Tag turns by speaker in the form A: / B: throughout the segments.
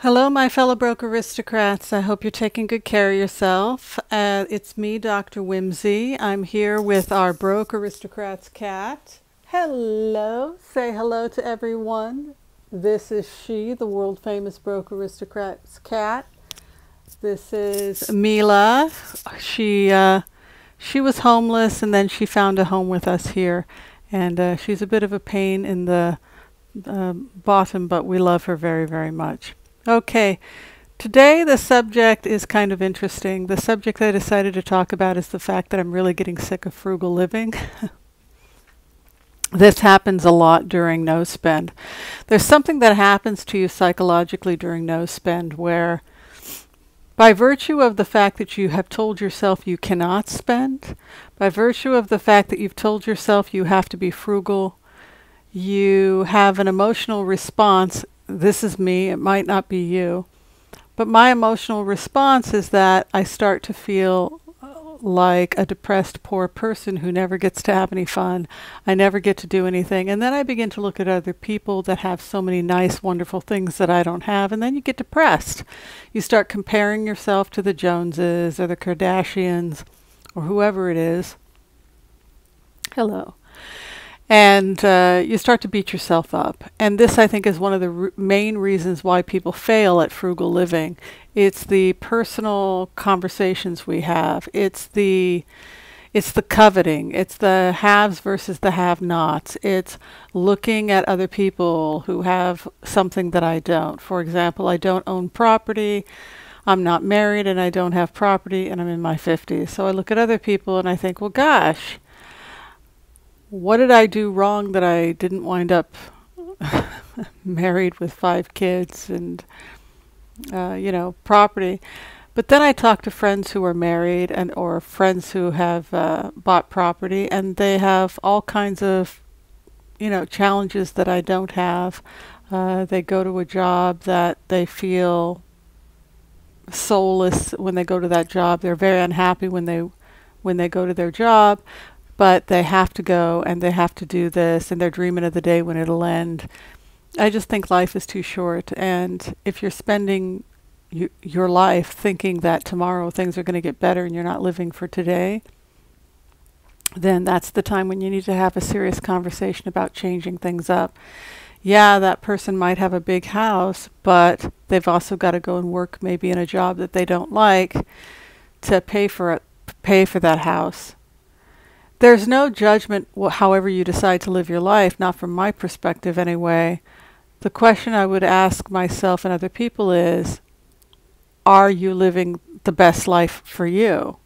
A: Hello, my fellow broke aristocrats. I hope you're taking good care of yourself. It's me, Dr. Whimsy. I'm here with our broke aristocrats cat. Hello. Say hello to everyone. This is she, the world famous broke aristocrats cat. This is Mila. She was homeless and then she found a home with us here. And she's a bit of a pain in the bottom, but we love her very, very much. Okay, today the subject is kind of interesting. The subject I decided to talk about is the fact that I'm really getting sick of frugal living. This happens a lot during no spend. There's something that happens to you psychologically during no spend where, by virtue of the fact that you have told yourself you cannot spend, by virtue of the fact that you've told yourself you have to be frugal, you have an emotional response. This is me, it might not be you. But my emotional response is that I start to feel like a depressed, poor person who never gets to have any fun. I never get to do anything. And then I begin to look at other people that have so many nice, wonderful things that I don't have. And then you get depressed. You start comparing yourself to the Joneses or the Kardashians or whoever it is. Hello. And you start to beat yourself up. And this, I think, is one of the main reasons why people fail at frugal living. It's the personal conversations we have. It's the coveting. It's the haves versus the have-nots. It's looking at other people who have something that I don't. For example, I don't own property. I'm not married and I don't have property and I'm in my 50s. So I look at other people and I think, well, gosh, what did I do wrong that I didn't wind up married with 5 kids and, property? But then I talk to friends who are married or friends who have bought property, and they have all kinds of, challenges that I don't have. They go to a job that they feel soulless when they go to that job. They're very unhappy when they go to their job. But they have to go and they have to do this and they're dreaming of the day when it'll end. I just think life is too short. And if you're spending your life thinking that tomorrow things are going to get better and you're not living for today, then that's the time when you need to have a serious conversation about changing things up. Yeah, that person might have a big house, but they've also got to go and work maybe in a job that they don't like to pay for that house. There's no judgment however you decide to live your life, not from my perspective anyway. The question I would ask myself and other people is, are you living the best life for you?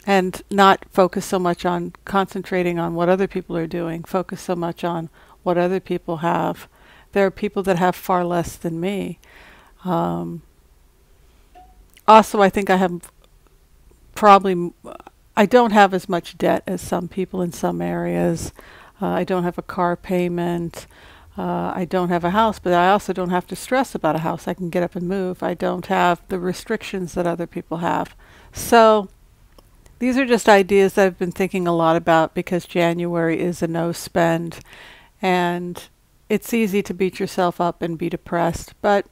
A: And not focus so much on concentrating on what other people are doing, focus so much on what other people have. There are people that have far less than me. Also, I think I have I don't have as much debt as some people in some areas. I don't have a car payment. I don't have a house, but I also don't have to stress about a house. I can get up and move. I don't have the restrictions that other people have. So these are just ideas that I've been thinking a lot about because January is a no spend. And it's easy to beat yourself up and be depressed. But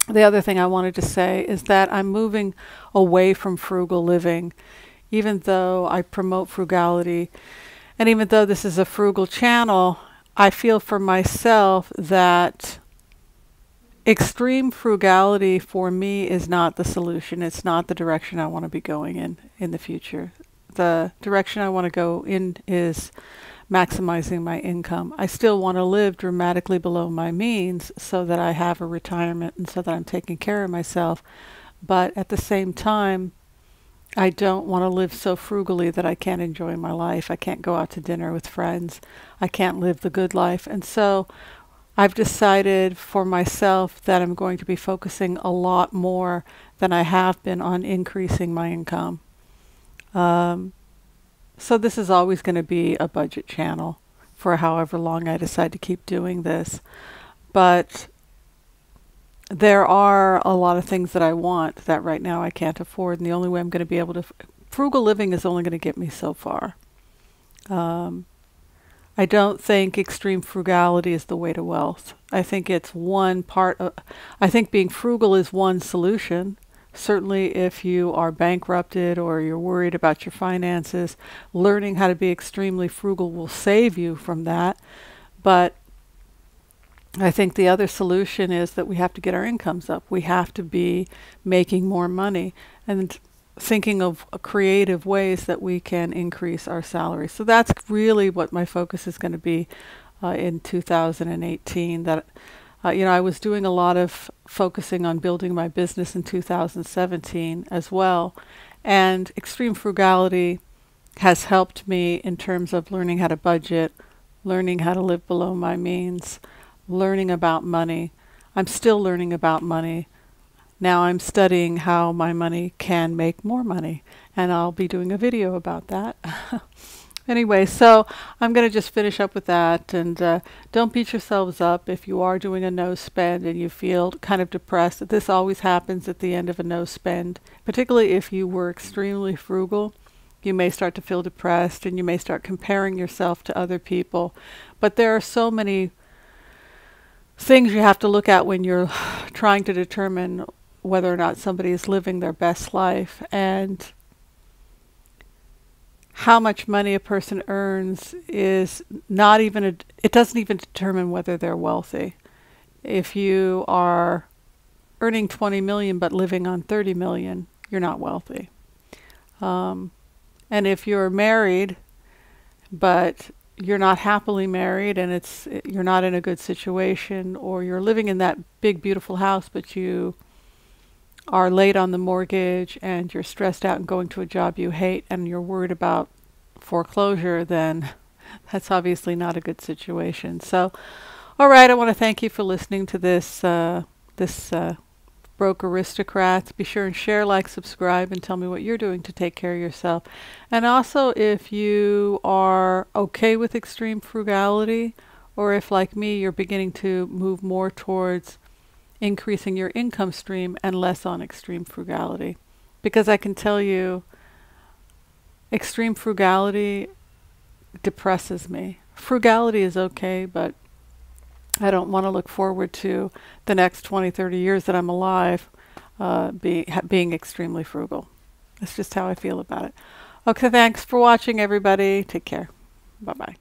A: the other thing I wanted to say is that I'm moving away from frugal living. Even though I promote frugality, and even though this is a frugal channel, I feel for myself that extreme frugality for me is not the solution. It's not the direction I want to be going in the future. The direction I want to go in is maximizing my income. I still want to live dramatically below my means so that I have a retirement and so that I'm taking care of myself. But at the same time, I don't want to live so frugally that I can't enjoy my life. I can't go out to dinner with friends. I can't live the good life. And so I've decided for myself that I'm going to be focusing a lot more than I have been on increasing my income. So this is always going to be a budget channel for however long I decide to keep doing this. But there are a lot of things that I want that right now I can't afford, and the only way I'm going to be able to... frugal living is only going to get me so far. I don't think extreme frugality is the way to wealth. I think it's one part of, I think being frugal is one solution. Certainly if you are bankrupted or you're worried about your finances, learning how to be extremely frugal will save you from that. But I think the other solution is that we have to get our incomes up. We have to be making more money and thinking of creative ways that we can increase our salary. So that's really what my focus is going to be in 2018. That I was doing a lot of focusing on building my business in 2017 as well, and extreme frugality has helped me in terms of learning how to budget, learning how to live below my means, learning about money. I'm still learning about money. Now I'm studying how my money can make more money, and I'll be doing a video about that. Anyway, so I'm going to just finish up with that, and don't beat yourselves up if you are doing a no spend and you feel kind of depressed. This always happens at the end of a no spend, particularly if you were extremely frugal. You may start to feel depressed and you may start comparing yourself to other people. But there are so many things you have to look at when you're trying to determine whether or not somebody is living their best life. And how much money a person earns is not even, it doesn't even determine whether they're wealthy. If you are earning 20 million but living on 30 million, you're not wealthy. And if you're married but you're not happily married and you're not in a good situation, or you're living in that big beautiful house but you are late on the mortgage and you're stressed out and going to a job you hate and you're worried about foreclosure, then that's obviously not a good situation. So, all right, I want to thank you for listening to this Broke Aristocrats. Be sure and share, like, subscribe, and tell me what you're doing to take care of yourself. And also, if you are okay with extreme frugality, or if, like me, you're beginning to move more towards increasing your income stream and less on extreme frugality. Because I can tell you, extreme frugality depresses me. Frugality is okay, but I don't want to look forward to the next 20, 30 years that I'm alive being extremely frugal. That's just how I feel about it. Okay, thanks for watching, everybody. Take care. Bye-bye.